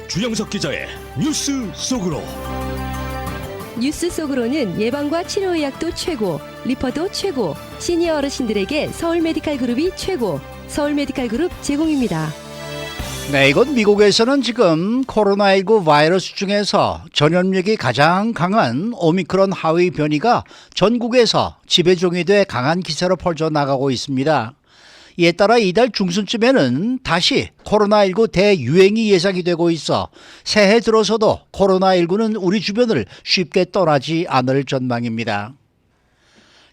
주영석 기자의 뉴스 속으로. 뉴스 속으로는 예방과 치료 의학도 최고, 리퍼도 최고, 시니어 어르신들에게 서울 메디칼 그룹이 최고, 서울 메디칼 그룹 제공입니다. 네, 이건 미국에서는 지금 코로나19 바이러스 중에서 전염력이 가장 강한 오미크론 하위 변이가 전국에서 지배종이 돼 강한 기세로 퍼져나가고 있습니다. 이에 따라 이달 중순쯤에는 다시 코로나19 대유행이 예상이 되고 있어 새해 들어서도 코로나19는 우리 주변을 쉽게 떠나지 않을 전망입니다.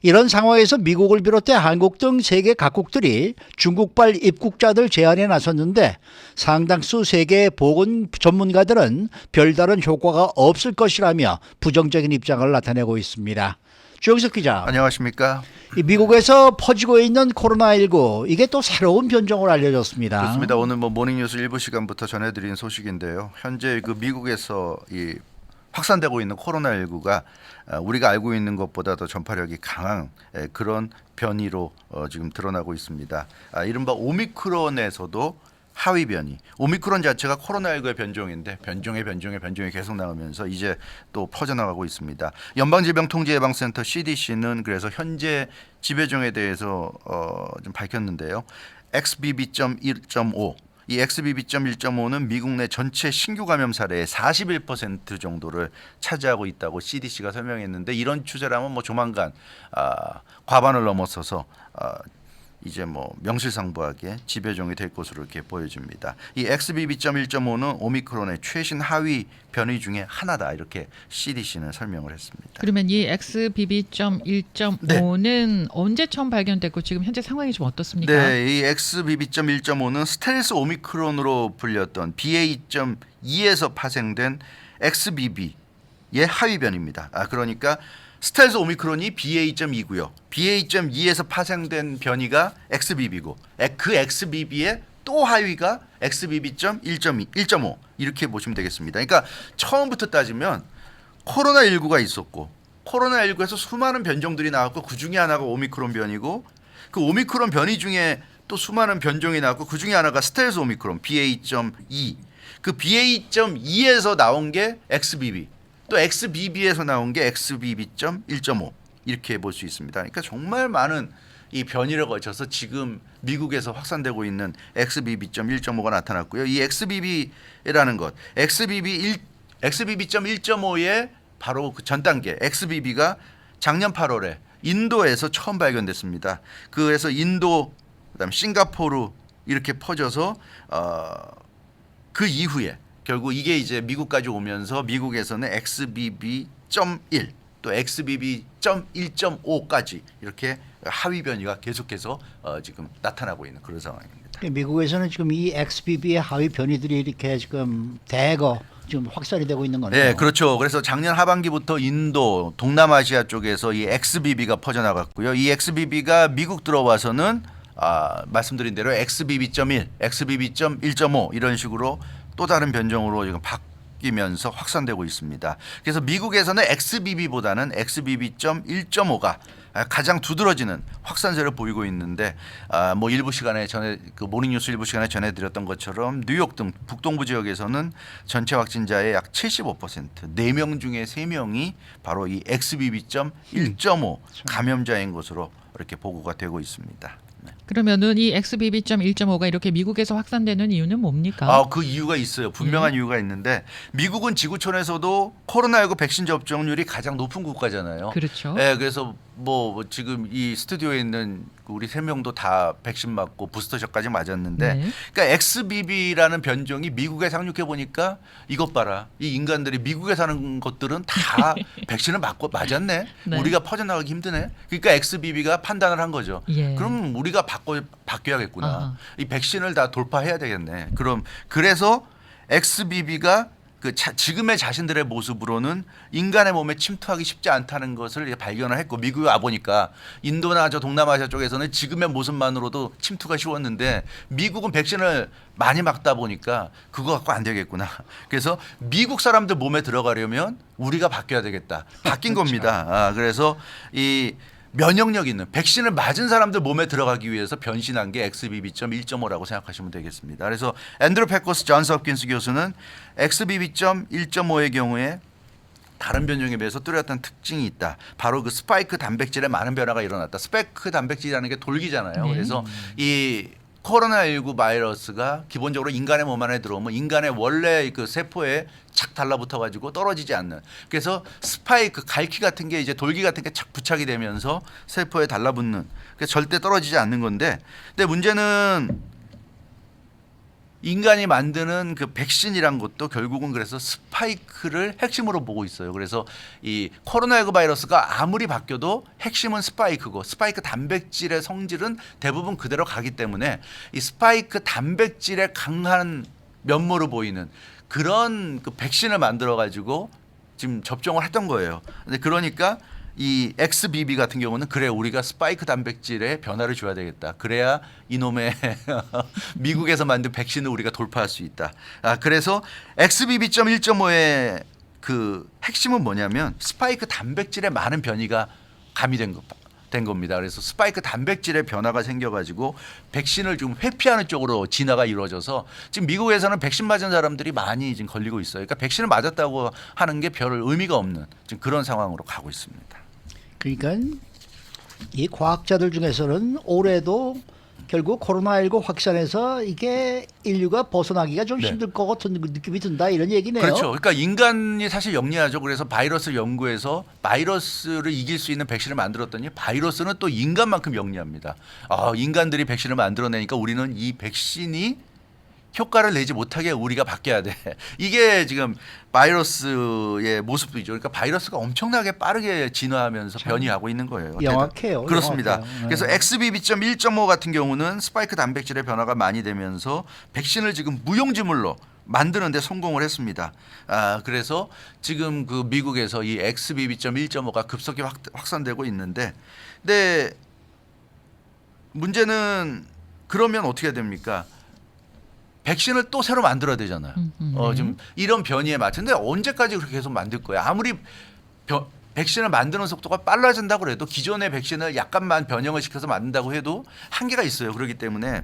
이런 상황에서 미국을 비롯해 한국 등 세계 각국들이 중국발 입국자들 제한에 나섰는데 상당수 세계 보건 전문가들은 별다른 효과가 없을 것이라며 부정적인 입장을 나타내고 있습니다. 주영석 기자. 안녕하십니까. 미국에서 퍼지고 있는 코로나19 이게 또 새로운 변종으로 알려졌습니다. 그렇습니다. 오늘 모닝뉴스 일부 시간부터 전해드린 소식인데요. 현재 그 미국에서 이 확산되고 있는 코로나19가 우리가 알고 있는 것보다 더 전파력이 강한 그런 변이로 지금 드러나고 있습니다. 이른바 오미크론에서도 하위 변이. 오미크론 자체가 코로나19의 변종인데 변종이 계속 나오면서 이제 또 퍼져나가고 있습니다. 연방질병통제예방센터 CDC는 그래서 현재 지배종에 대해서 좀 밝혔는데요. XBB.1.5 이 XBB.1.5는 미국 내 전체 신규 감염 사례의 41% 정도를 차지하고 있다고 CDC가 설명했는데 이런 추세라면 뭐 조만간 과반을 넘어서서 이제 뭐 명실상부하게 지배종이 될 것으로 이렇게 보여집니다. 이 XBB.1.5는 오미크론의 최신 하위 변이 중에 하나다 이렇게 CDC는 설명을 했습니다. 그러면 이 XBB.1.5는 언제 처음 발견됐고 지금 현재 상황이 좀 어떻습니까? 네, 이 XBB.1.5는 스텔스 오미크론으로 불렸던 BA.2에서 파생된 XBB의 하위 변입니다. 그러니까 스텔스 오미크론이 BA.2고요. BA.2에서 파생된 변이가 XBB고 그 XBB의 또 하위가 XBB.1.5 이렇게 보시면 되겠습니다. 그러니까 처음부터 따지면 코로나19가 있었고 코로나19에서 수많은 변종들이 나왔고 그중에 하나가 오미크론 변이고 그 오미크론 변이 중에 또 수많은 변종이 나왔고 그중에 하나가 스텔스 오미크론 BA.2 그 BA.2에서 나온 게 XBB 또 XBB에서 나온 게 XBB.1.5 이렇게 볼 수 있습니다. 그러니까 정말 많은 이 변이를 거쳐서 지금 미국에서 확산되고 있는 XBB.1.5가 나타났고요. 이 XBB라는 것, XBB.1.5의 바로 그 전 단계 XBB가 작년 8월에 인도에서 처음 발견됐습니다. 그래서 인도, 그다음 싱가포르 이렇게 퍼져서 그 이후에 결국 이게 이제 미국까지 오면서 미국에서는 XBB.1 또 XBB.1.5까지 이렇게 하위 변이가 계속해서 지금 나타나고 있는 그런 상황입니다. 미국에서는 지금 이 XBB의 하위 변이들이 이렇게 지금 대거 지금 확산이 되고 있는 거네요. 네, 그렇죠. 그래서 작년 하반기부터 인도, 동남아시아 쪽에서 이 XBB가 퍼져나갔고요. 이 XBB가 미국 들어와서는 말씀드린 대로 XBB.1, XBB.1.5 이런 식으로 또 다른 변종으로 지금 바뀌면서 확산되고 있습니다. 그래서 미국에서는 XBB보다는 XBB.1.5가 가장 두드러지는 확산세를 보이고 있는데 뭐 일부 시간에 그 모닝뉴스 일부 시간에 전해드렸던 것처럼 뉴욕 등 북동부 지역에서는 전체 확진자의 약 75% 4명 중에 3명이 바로 이 XBB.1.5 감염자인 것으로 이렇게 보고가 되고 있습니다. 그러면은 이 XBB.1.5가 이렇게 미국에서 확산되는 이유는 뭡니까? 그 이유가 있어요. 분명한 이유가 있는데 미국은 지구촌에서도 코로나19 백신 접종률이 가장 높은 국가잖아요. 그렇죠. 네, 그래서 뭐 지금 이 스튜디오에 있는 우리 3명도 다 백신 맞고 부스터샷까지 맞았는데 네. 그러니까 XBB라는 변종이 미국에 상륙해 보니까 이것 봐라. 이 인간들이 미국에 사는 것들은 다 백신을 맞고 맞았네. 네. 우리가 퍼져나가기 힘드네. 그러니까 XBB가 판단을 한 거죠. 예. 그럼 우리가 바뀌어야겠구나. 아하. 이 백신을 다 돌파해야 되겠네. 그래서 XBB가 지금의 자신들의 모습으로는 인간의 몸에 침투하기 쉽지 않다는 것을 발견을 했고 미국에 와 보니까 인도나 저 동남아시아 쪽에서는 지금의 모습만으로도 침투가 쉬웠는데 미국은 백신을 많이 맞다 보니까 그거 갖고 안 되겠구나. 그래서 미국 사람들 몸에 들어가려면 우리가 바뀌어야 되겠다. 바뀐 겁니다. 그래서 이 면역력 있는 백신을 맞은 사람들 몸에 들어가기 위해서 변신한 게 XBB.1.5라고 생각하시면 되겠습니다. 그래서 앤드루 패커스 존스 홉킨스 교수는 XBB.1.5의 경우에 다른 변종에 비해서 뚜렷한 특징이 있다. 바로 그 스파이크 단백질에 많은 변화가 일어났다. 스파이크 단백질이라는 게 돌기잖아요. 네. 그래서 이 코로나19 바이러스가 기본적으로 인간의 몸 안에 들어오면 인간의 원래 그 세포에 착 달라붙어 가지고 떨어지지 않는. 그래서 스파이크 갈퀴 같은 게 이제 돌기 같은 게 착 부착이 되면서 세포에 달라붙는. 그래서 절대 떨어지지 않는 건데. 근데 문제는 인간이 만드는 그 백신이란 것도 결국은 그래서 스파이크를 핵심으로 보고 있어요. 그래서 이 코로나19 바이러스가 아무리 바뀌어도 핵심은 스파이크고 스파이크 단백질의 성질은 대부분 그대로 가기 때문에 이 스파이크 단백질의 강한 면모로 보이는 그런 그 백신을 만들어 가지고 지금 접종을 했던 거예요. 근데 그러니까 이 XBB 같은 경우는 그래 우리가 스파이크 단백질에 변화를 줘야 되겠다. 그래야 이놈의 미국에서 만든 백신을 우리가 돌파할 수 있다. 그래서 XBB.1.5의 그 핵심은 뭐냐면 스파이크 단백질에 많은 변이가 가미된 겁니다. 그래서 스파이크 단백질의 변화가 생겨가지고 백신을 좀 회피하는 쪽으로 진화가 이루어져서 지금 미국에서는 백신 맞은 사람들이 많이 지금 걸리고 있어요. 그러니까 백신을 맞았다고 하는 게 별 의미가 없는 지금 그런 상황으로 가고 있습니다. 그러니까 이 과학자들 중에서는 올해도 결국 코로나19 확산에서 이게 인류가 벗어나기가 좀 네. 힘들 것 같은 느낌이 든다 이런 얘기네요. 그렇죠. 그러니까 인간이 사실 영리하죠. 그래서 바이러스 연구에서 바이러스를 이길 수 있는 백신을 만들었더니 바이러스는 또 인간만큼 영리합니다. 인간들이 백신을 만들어내니까 우리는 이 백신이 효과를 내지 못하게 우리가 바뀌어야 돼. 이게 지금 바이러스의 모습이죠. 그러니까 바이러스가 엄청나게 빠르게 진화하면서 변이하고 있는 거예요. 영악해요. 그렇습니다. 영악해요. 그래서 XBB.1.5 같은 경우는 스파이크 단백질의 변화가 많이 되면서 백신을 지금 무용지물로 만드는데 성공을 했습니다. 그래서 지금 그 미국에서 이 XBB.1.5가 급속히 확산되고 있는데, 근데 문제는 그러면 어떻게 됩니까? 백신을 또 새로 만들어야 되잖아요. 좀 이런 변이에 맞춘데 언제까지 그렇게 계속 만들 거야? 아무리 백신을 만드는 속도가 빨라진다고 해도 기존의 백신을 약간만 변형을 시켜서 만든다고 해도 한계가 있어요. 그렇기 때문에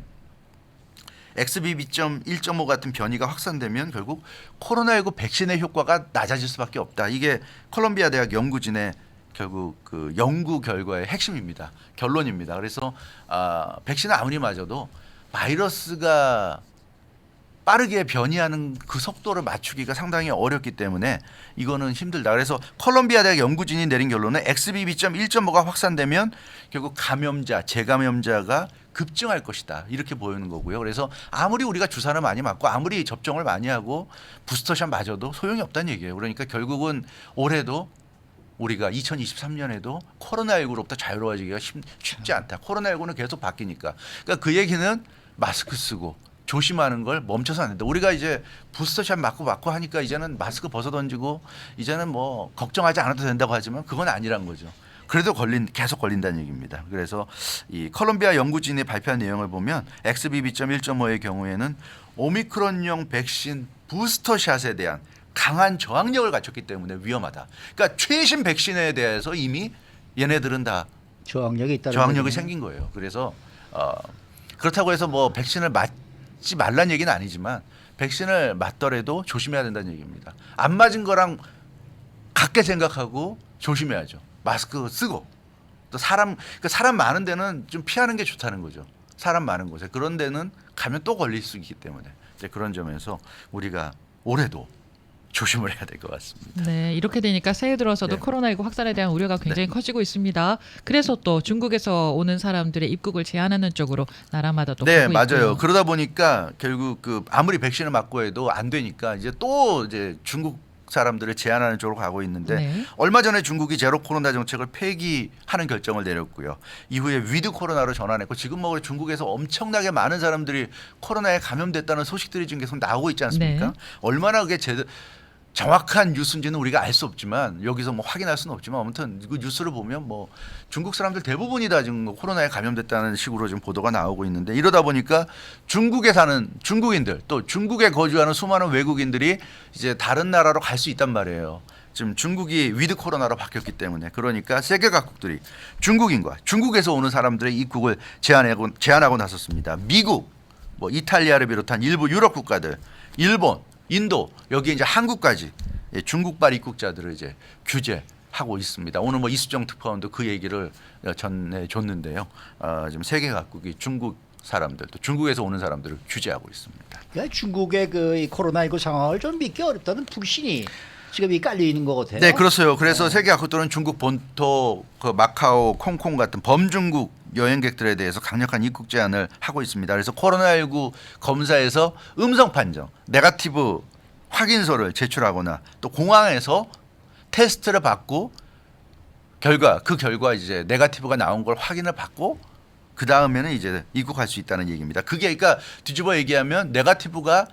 XBB.1.5 같은 변이가 확산되면 결국 코로나19 백신의 효과가 낮아질 수밖에 없다. 이게 콜롬비아 대학 연구진의 결국 그 연구 결과의 핵심입니다. 결론입니다. 그래서 백신을 아무리 맞아도 바이러스가 빠르게 변이하는 그 속도를 맞추기가 상당히 어렵기 때문에 이거는 힘들다. 그래서 콜롬비아 대학 연구진이 내린 결론은 XBB.1.5가 확산되면 결국 감염자, 재감염자가 급증할 것이다. 이렇게 보이는 거고요. 그래서 아무리 우리가 주사를 많이 맞고 아무리 접종을 많이 하고 부스터샷 맞아도 소용이 없다는 얘기예요. 그러니까 결국은 올해도 우리가 2023년에도 코로나19로부터 자유로워지기가 쉽지 않다. 코로나19는 계속 바뀌니까. 그러니까 그 얘기는 마스크 쓰고 조심하는 걸 멈춰서 안 된다. 우리가 이제 부스터샷 맞고 하니까 이제는 마스크 벗어 던지고 이제는 뭐 걱정하지 않아도 된다고 하지만 그건 아니란 거죠. 그래도 계속 걸린다는 얘기입니다. 그래서 이 콜롬비아 연구진이 발표한 내용을 보면 XBB.1.5의 경우에는 오미크론용 백신 부스터샷에 대한 강한 저항력을 갖췄기 때문에 위험하다. 그러니까 최신 백신에 대해서 이미 얘네들은 다 저항력이 있다는 저항력이 거군요. 생긴 거예요. 그래서 그렇다고 해서 뭐 백신을 맞지 말란 얘기는 아니지만 백신을 맞더라도 조심해야 된다는 얘기입니다. 안 맞은 거랑 같게 생각하고 조심해야죠. 마스크 쓰고 또 사람 많은 데는 좀 피하는 게 좋다는 거죠. 사람 많은 곳에 그런 데는 가면 또 걸릴 수 있기 때문에 이제 그런 점에서 우리가 올해도 조심을 해야 될 것 같습니다. 네, 이렇게 되니까 새해 들어서도 네. 코로나19 확산에 대한 우려가 굉장히 커지고 있습니다. 그래서 또 중국에서 오는 사람들의 입국을 제한하는 쪽으로 나라마다 또 네, 가고 맞아요. 있고요. 그러다 보니까 결국 그 아무리 백신을 맞고 해도 안 되니까 이제 또 이제 중국 사람들을 제한하는 쪽으로 가고 있는데 네. 얼마 전에 중국이 제로 코로나 정책을 폐기하는 결정을 내렸고요. 이후에 위드 코로나로 전환했고 지금 뭐 중국에서 엄청나게 많은 사람들이 코로나에 감염됐다는 소식들이 지금 계속 나오고 있지 않습니까? 네. 얼마나 그게 정확한 뉴스인지는 우리가 알 수 없지만 여기서 뭐 확인할 수는 없지만 아무튼 그 뉴스를 보면 뭐 중국 사람들 대부분이 다 지금 뭐 코로나에 감염됐다는 식으로 지금 보도가 나오고 있는데 이러다 보니까 중국에 사는 중국인들 또 중국에 거주하는 수많은 외국인들이 이제 다른 나라로 갈 수 있단 말이에요. 지금 중국이 위드 코로나로 바뀌었기 때문에 그러니까 세계 각국들이 중국인과 중국에서 오는 사람들의 입국을 제한하고 나섰습니다. 미국, 뭐 이탈리아를 비롯한 일부 유럽 국가들, 일본, 인도 여기 이제 한국까지 중국발 입국자들을 이제 규제하고 있습니다. 오늘 뭐 이수정 특파원도 그 얘기를 전해줬는데요. 지금 세계 각국이 중국 사람들 또 중국에서 오는 사람들을 규제하고 있습니다. 그러니까 중국의 그 코로나19 상황을 좀 믿기 어렵다는 불신이 지금 이 깔려 있는 것 같아요. 네, 그렇어요. 그래서 세계 각국들은 중국 본토, 그 마카오, 콩콩 같은 범중국 여행객들에 대해서 강력한 입국 제한을 하고 있습니다. 그래서 코로나19 검사에서 음성 판정, 네거티브 확인서를 제출하거나 또 공항에서 테스트를 받고 그 결과 이제 네거티브가 나온 걸 확인을 받고 그 다음에는 이제 입국할 수 있다는 얘기입니다. 그게 그러니까 뒤집어 얘기하면 네거티브가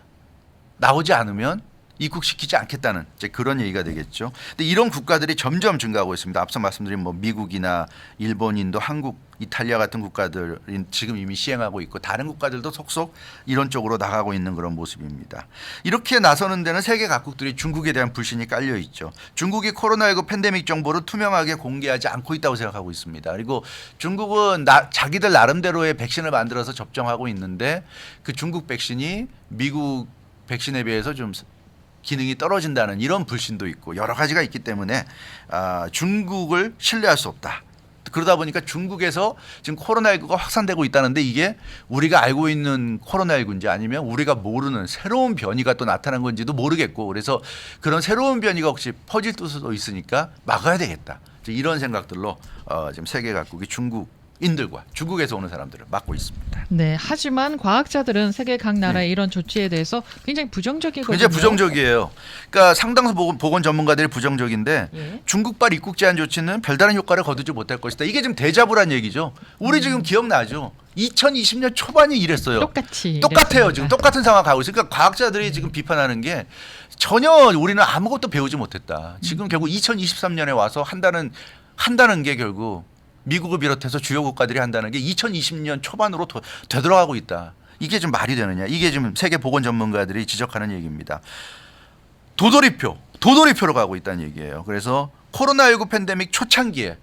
나오지 않으면 입국시키지 않겠다는 이제 그런 얘기가 되겠죠. 근데 이런 국가들이 점점 증가하고 있습니다. 앞서 말씀드린 뭐 미국이나 일본, 인도, 한국, 이탈리아 같은 국가들이 지금 이미 시행하고 있고 다른 국가들도 속속 이런 쪽으로 나가고 있는 그런 모습입니다. 이렇게 나서는 데는 세계 각국들이 중국에 대한 불신이 깔려 있죠. 중국이 코로나19 팬데믹 정보를 투명하게 공개하지 않고 있다고 생각하고 있습니다. 그리고 중국은 자기들 나름대로의 백신을 만들어서 접종하고 있는데 그 중국 백신이 미국 백신에 비해서 좀 기능이 떨어진다는 이런 불신도 있고 여러 가지가 있기 때문에 중국을 신뢰할 수 없다. 그러다 보니까 중국에서 지금 코로나19가 확산되고 있다는데 이게 우리가 알고 있는 코로나19인지 아니면 우리가 모르는 새로운 변이가 또 나타난 건지도 모르겠고 그래서 그런 새로운 변이가 혹시 퍼질 수도 있으니까 막아야 되겠다. 이런 생각들로 지금 세계 각국이 중국인들과 중국에서 오는 사람들을 막고 있습니다. 네, 하지만 과학자들은 세계 각 나라의 이런 조치에 대해서 굉장히 부정적이거든요. 굉장히 부정적이에요. 그러니까 상당수 보건 전문가들이 부정적인데 예. 중국발 입국 제한 조치는 별다른 효과를 거두지 못할 것이다. 이게 지금 데자부란 얘기죠. 우리 지금 기억나죠? 2020년 초반이 이랬어요. 똑같아요. 똑같아요. 지금 똑같은 상황 가고 있어요. 그러니까 과학자들이 지금 비판하는 게 전혀 우리는 아무것도 배우지 못했다. 지금 결국 2023년에 와서 한다는 게 결국 미국을 비롯해서 주요 국가들이 한다는 게 2020년 초반으로 되돌아가고 있다. 이게 좀 말이 되느냐. 이게 지금 세계 보건 전문가들이 지적하는 얘기입니다. 도돌이표로 가고 있다는 얘기예요. 그래서 코로나19 팬데믹 초창기에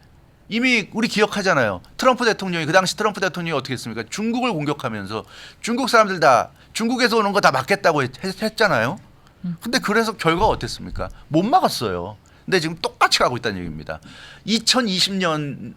이미 우리 기억하잖아요. 트럼프 대통령이 그 당시 트럼프 대통령이 어떻게 했습니까? 중국을 공격하면서 중국 사람들 다 중국에서 오는 거 다 막겠다고 했잖아요. 근데 그래서 결과가 어땠습니까? 못 막았어요. 근데 지금 똑같이 가고 있다는 얘기입니다. 2020년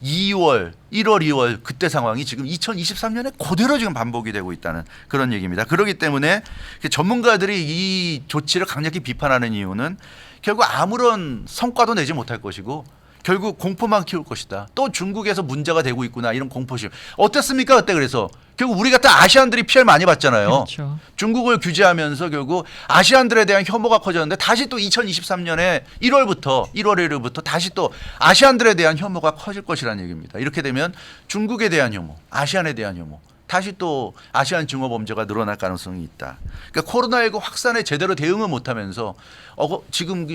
2월, 1월, 2월 그때 상황이 지금 2023년에 그대로 지금 반복이 되고 있다는 그런 얘기입니다. 그렇기 때문에 전문가들이 이 조치를 강력히 비판하는 이유는 결국 아무런 성과도 내지 못할 것이고 결국 공포만 키울 것이다. 또 중국에서 문제가 되고 있구나 이런 공포심. 어땠습니까 그때 그래서 결국 우리 같은 아시안들이 피해를 많이 봤잖아요. 그렇죠. 중국을 규제하면서 결국 아시안들에 대한 혐오가 커졌는데 다시 또 2023년에 1월 1일부터 다시 또 아시안들에 대한 혐오가 커질 것이라는 얘기입니다. 이렇게 되면 중국에 대한 혐오, 아시안에 대한 혐오, 다시 또 아시안 증오 범죄가 늘어날 가능성이 있다. 그러니까 코로나19 확산에 제대로 대응을 못하면서 지금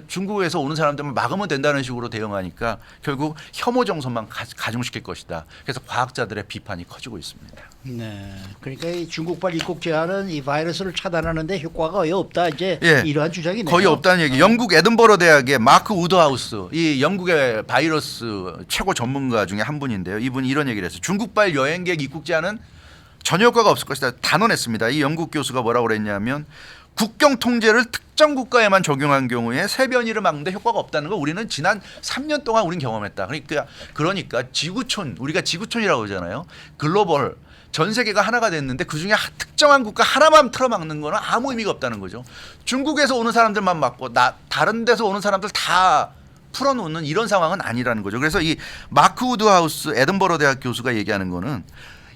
중국에서 오는 사람들만 막으면 된다는 식으로 대응하니까 결국 혐오 정서만 가중시킬 것이다. 그래서 과학자들의 비판이 커지고 있습니다. 네. 그러니까 이 중국발 입국 제한은 이 바이러스를 차단하는데 효과가 거의 없다. 이제 예. 이러한 주장이네요. 거의 없다는 얘기. 영국 에든버러 대학의 마크 우드하우스 이 영국의 바이러스 최고 전문가 중에 한 분인데요. 이분이 이런 얘기를 했어요. 중국발 여행객 입국 제한은 전혀 효과가 없을 것이다. 단언했습니다. 이 영국 교수가 뭐라고 그랬냐면 국경 통제를 특정 국가에만 적용한 경우에 세변이를 막는데 효과가 없다는 거 우리는 지난 3년 동안 우린 경험했다. 그러니까 지구촌 우리가 지구촌이라고 그러잖아요. 글로벌 전 세계가 하나가 됐는데 그중에 특정한 국가 하나만 틀어막는 거는 아무 의미가 없다는 거죠. 중국에서 오는 사람들만 막고 다른 데서 오는 사람들 다 풀어놓는 이런 상황은 아니라는 거죠. 그래서 이 마크 우드하우스 에든버러 대학 교수가 얘기하는 거는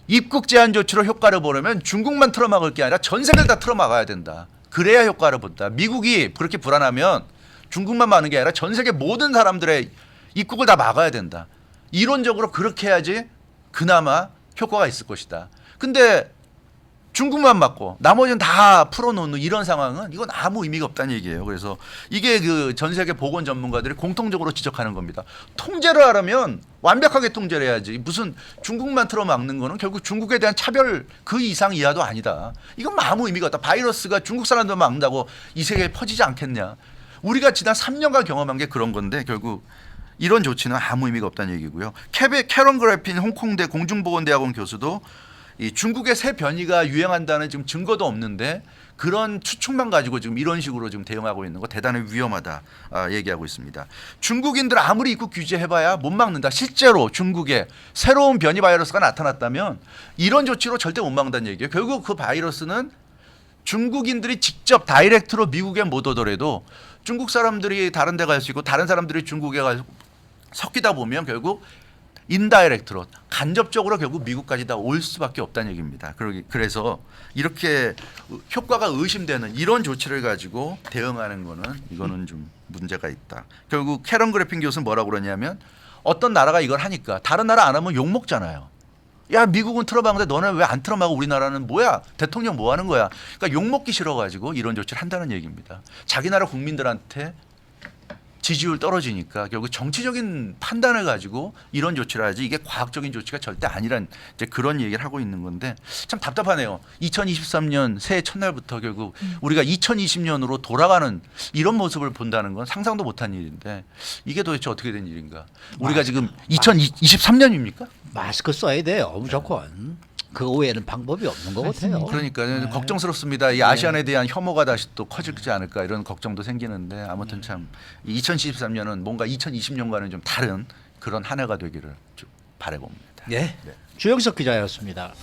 입국 제한 조치로 효과를 보려면 중국만 틀어막을 게 아니라 전 세계를 다 틀어막아야 된다. 그래야 효과를 본다. 미국이 그렇게 불안하면 중국만 막는 게 아니라 전 세계 모든 사람들의 입국을 다 막아야 된다. 이론적으로 그렇게 해야지 그나마 효과가 있을 것이다. 근데 중국만 막고 나머지는 다 풀어놓는 이런 상황은 이건 아무 의미가 없다는 얘기예요. 그래서 이게 그 전 세계 보건 전문가들이 공통적으로 지적하는 겁니다. 통제를 하려면 완벽하게 통제를 해야지 무슨 중국만 틀어막는 거는 결국 중국에 대한 차별 그 이상 이하도 아니다. 이건 아무 의미가 없다. 바이러스가 중국 사람들만 막는다고 이 세계에 퍼지지 않겠냐. 우리가 지난 3년간 경험한 게 그런 건데 결국 이런 조치는 아무 의미가 없다는 얘기고요. 캐런 그래핀 홍콩대 공중보건대학원 교수도 이 중국의 새 변이가 유행한다는 지금 증거도 없는데 그런 추측만 가지고 지금 이런 식으로 지금 대응하고 있는 거 대단히 위험하다 얘기하고 있습니다. 중국인들 아무리 입국 규제해봐야 못 막는다. 실제로 중국에 새로운 변이 바이러스가 나타났다면 이런 조치로 절대 못 막는다는 얘기예요. 결국 그 바이러스는 중국인들이 직접 다이렉트로 미국에 못 오더라도 중국 사람들이 다른 데 갈 수 있고 다른 사람들이 중국에 가서 섞이다 보면 결국 인다이렉트로 간접적으로 결국 미국까지 다 올 수밖에 없다는 얘기입니다. 그래서 이렇게 효과가 의심되는 이런 조치를 가지고 대응하는 거는 이거는 좀 문제가 있다. 결국 캐런 그래핀 교수는 뭐라고 그러냐면 어떤 나라가 이걸 하니까 다른 나라 안 하면 욕 먹잖아요. 야 미국은 틀어막는데 너는 왜 안 틀어막고 우리나라는 뭐야 대통령 뭐 하는 거야. 그러니까 욕 먹기 싫어가지고 이런 조치를 한다는 얘기입니다. 자기 나라 국민들한테 지지율 떨어지니까 결국 정치적인 판단을 가지고 이런 조치를 하지 이게 과학적인 조치가 절대 아니란 이제 그런 얘기를 하고 있는 건데 참 답답하네요. 2023년 새해 첫날부터 결국 우리가 2020년으로 돌아가는 이런 모습을 본다는 건 상상도 못한 일인데 이게 도대체 어떻게 된 일인가. 우리가 지금 2023년입니까? 마스크 써야 돼요. 무조건. 그 외에는 방법이 없는 것 같아요. 그러니까 걱정스럽습니다. 이 아시안에 대한 혐오가 다시 또 커지지 않을까 이런 걱정도 생기는데 아무튼 참 2023년은 뭔가 2020년과는 좀 다른 그런 한 해가 되기를 좀 바라봅니다. 예. 주영석 기자였습니다.